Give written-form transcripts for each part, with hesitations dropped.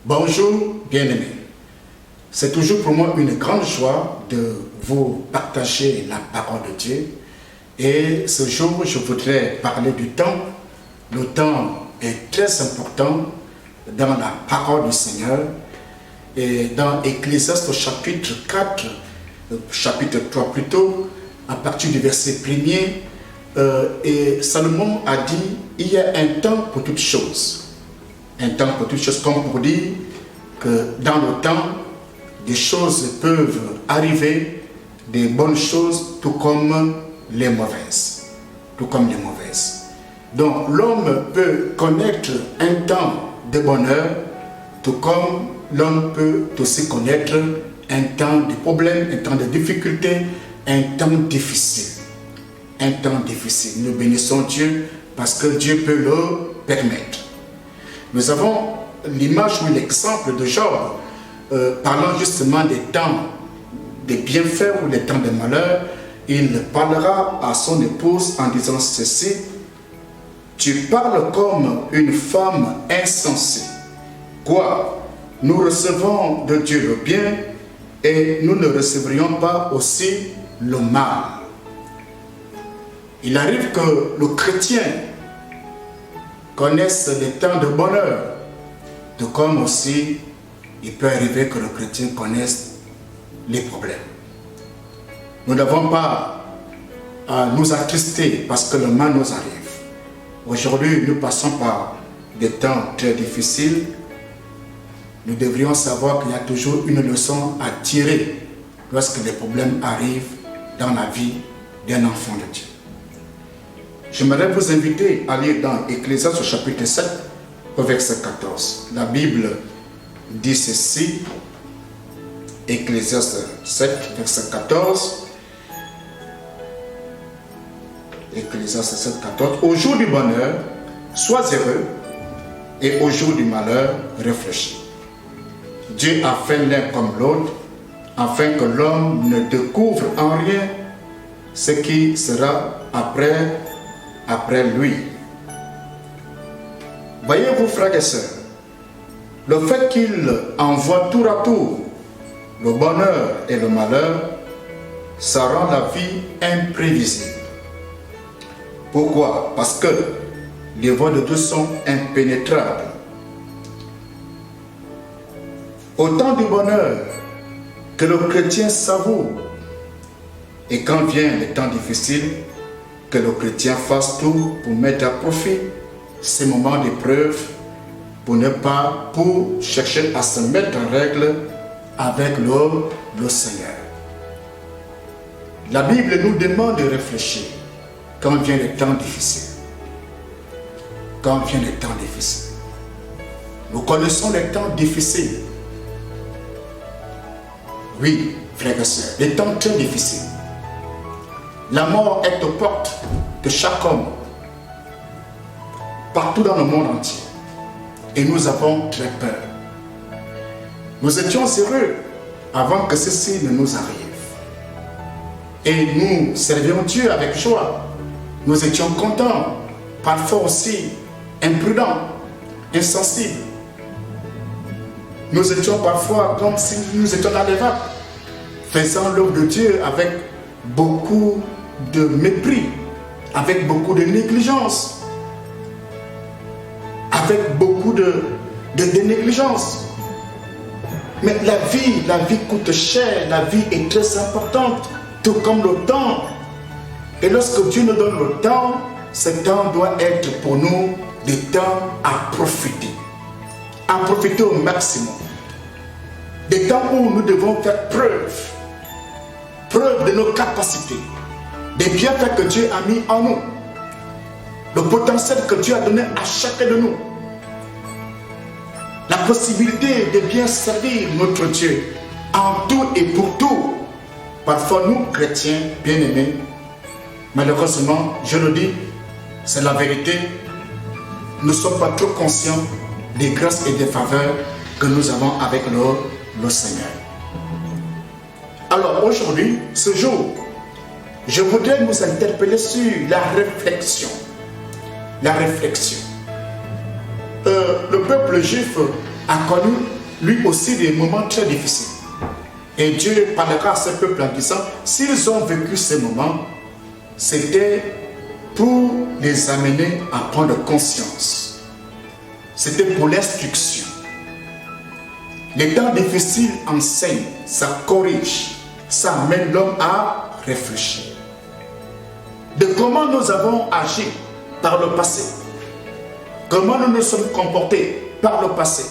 Bonjour, bien-aimés. C'est toujours pour moi une grande joie de vous partager la parole de Dieu. Et ce jour, je voudrais parler du temps. Le temps est très important dans la parole du Seigneur. Et dans Ecclésiaste chapitre 4, chapitre 3 plutôt, à partir du verset 1er, et Salomon a dit, il y a un temps pour toutes choses. Un temps pour toutes choses, comme pour dire que dans le temps, des choses peuvent arriver, des bonnes choses, tout comme les mauvaises. Tout comme les mauvaises. Donc l'homme peut connaître un temps de bonheur, tout comme l'homme peut aussi connaître un temps de problèmes, un temps de difficultés, un temps difficile. Un temps difficile. Nous bénissons Dieu parce que Dieu peut le permettre. Nous avons l'image ou l'exemple de Job parlant justement des temps de bienfaits ou des temps de malheur. Il parlera à son épouse en disant ceci: tu parles comme une femme insensée. Quoi? Nous recevons de Dieu le bien et nous ne recevrions pas aussi le mal. Il arrive que le chrétien connaisse des temps de bonheur, tout comme aussi il peut arriver que le chrétien connaisse les problèmes. Nous n'avons pas à nous attrister parce que le mal nous arrive. Aujourd'hui, nous passons par des temps très difficiles. Nous devrions savoir qu'il y a toujours une leçon à tirer lorsque les problèmes arrivent dans la vie d'un enfant de Dieu. J'aimerais vous inviter à lire dans Ecclésiaste chapitre 7 au verset 14. La Bible dit ceci, Ecclésiaste 7 verset 14. Ecclésiaste 7, 14. Au jour du bonheur, sois heureux, et au jour du malheur, réfléchis. Dieu a fait l'un comme l'autre, afin que l'homme ne découvre en rien ce qui sera après lui. Voyez-vous, frères et sœurs, le fait qu'il envoie tour à tour le bonheur et le malheur, ça rend la vie imprévisible. Pourquoi? Parce que les voies de Dieu sont impénétrables. Au temps du bonheur que le chrétien savoure, et quand vient les temps difficiles, que le chrétien fasse tout pour mettre à profit ces moments d'épreuve, pour chercher à se mettre en règle avec le Seigneur. La Bible nous demande de réfléchir quand viennent les temps difficiles. Quand viennent les temps difficiles. Nous connaissons les temps difficiles. Oui, frères et sœurs, les temps très difficiles. La mort est aux portes de chaque homme, partout dans le monde entier. Et nous avons très peur. Nous étions heureux avant que ceci ne nous arrive. Et nous servions Dieu avec joie. Nous étions contents, parfois aussi imprudents, insensibles. Nous étions parfois comme si nous étions dans les vagues, faisant l'œuvre de Dieu avec beaucoup de mépris, avec beaucoup de négligence, avec beaucoup de négligence. Mais la vie coûte cher, la vie est très importante, tout comme le temps. Et lorsque Dieu nous donne le temps, ce temps doit être pour nous des temps à profiter au maximum. Des temps où nous devons faire preuve de nos capacités, des bienfaits que Dieu a mis en nous, le potentiel que Dieu a donné à chacun de nous, la possibilité de bien servir notre Dieu en tout et pour tout. Parfois nous, chrétiens bien-aimés, malheureusement, je le dis, c'est la vérité, nous ne sommes pas trop conscients des grâces et des faveurs que nous avons avec le Seigneur. Alors aujourd'hui, ce jour, je voudrais nous interpeller sur la réflexion. La réflexion. Le peuple juif a connu lui aussi des moments très difficiles. Et Dieu parlera à ce peuple en disant, s'ils ont vécu ces moments, c'était pour les amener à prendre conscience. C'était pour l'instruction. Les temps difficiles enseignent, ça corrige, ça amène l'homme à réfléchir. De comment nous avons agi par le passé, comment nous nous sommes comportés par le passé,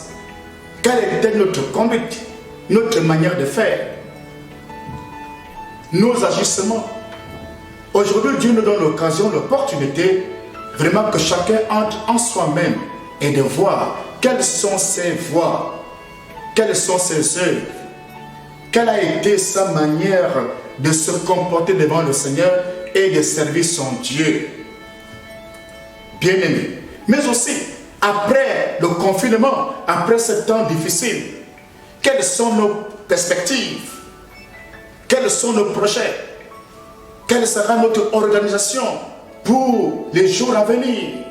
quelle était notre conduite, notre manière de faire, nos agissements. Aujourd'hui, Dieu nous donne l'occasion, l'opportunité, vraiment que chacun entre en soi-même et de voir quelles sont ses voies, quelles sont ses œuvres, quelle a été sa manière de se comporter devant le Seigneur et de servir son Dieu. Bien-aimé. Mais aussi, après le confinement, après ce temps difficile, quelles sont nos perspectives? Quels sont nos projets? Quelle sera notre organisation pour les jours à venir?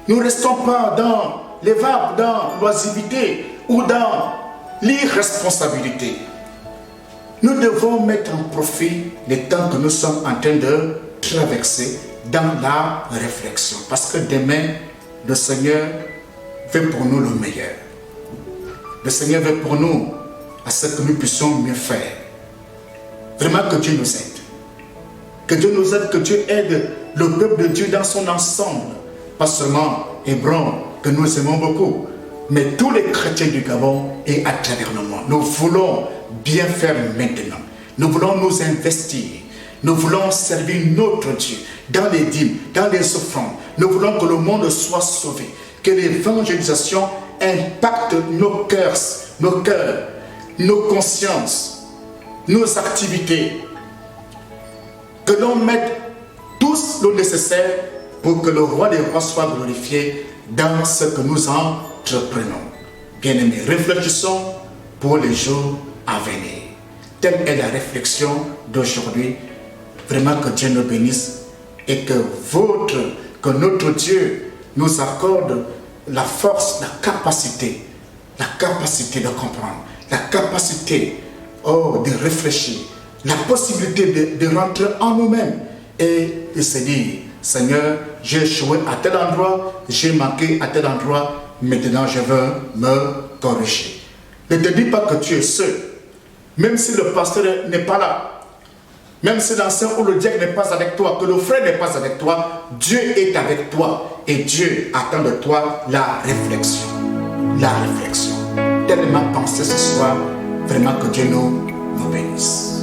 Nous ne restons pas dans les vagues, dans l'oisiveté ou dans l'irresponsabilité. Nous devons mettre en profit les temps que nous sommes en train de traverser dans la réflexion. Parce que demain, le Seigneur veut pour nous le meilleur. Le Seigneur veut pour nous à ce que nous puissions mieux faire. Vraiment que Dieu nous aide. Que Dieu nous aide, que Dieu aide le peuple de Dieu dans son ensemble. Pas seulement Hébron, que nous aimons beaucoup, mais tous les chrétiens du Gabon et à travers le monde. Nous voulons bien faire maintenant. Nous voulons nous investir. Nous voulons servir notre Dieu dans les dîmes, dans les offrandes. Nous voulons que le monde soit sauvé. Que l'évangélisation impacte nos cœurs, nos consciences, nos activités. Que l'on mette tous le nécessaire pour que le roi des rois soit glorifié dans ce que nous entreprenons. Bien-aimés, réfléchissons pour les jours à venir. Telle est la réflexion d'aujourd'hui. Vraiment que Dieu nous bénisse et que notre Dieu nous accorde la force, la capacité de comprendre, la capacité de réfléchir, la possibilité de rentrer en nous-mêmes et de se dire, Seigneur, j'ai échoué à tel endroit, j'ai manqué à tel endroit, maintenant je veux me corriger. Ne te dis pas que tu es seul, même si le pasteur n'est pas là, même si l'enseignant ou le diacre n'est pas avec toi, que le frère n'est pas avec toi, Dieu est avec toi et Dieu attend de toi la réflexion. La réflexion. Tellement penser ce soir, vraiment que Dieu nous bénisse.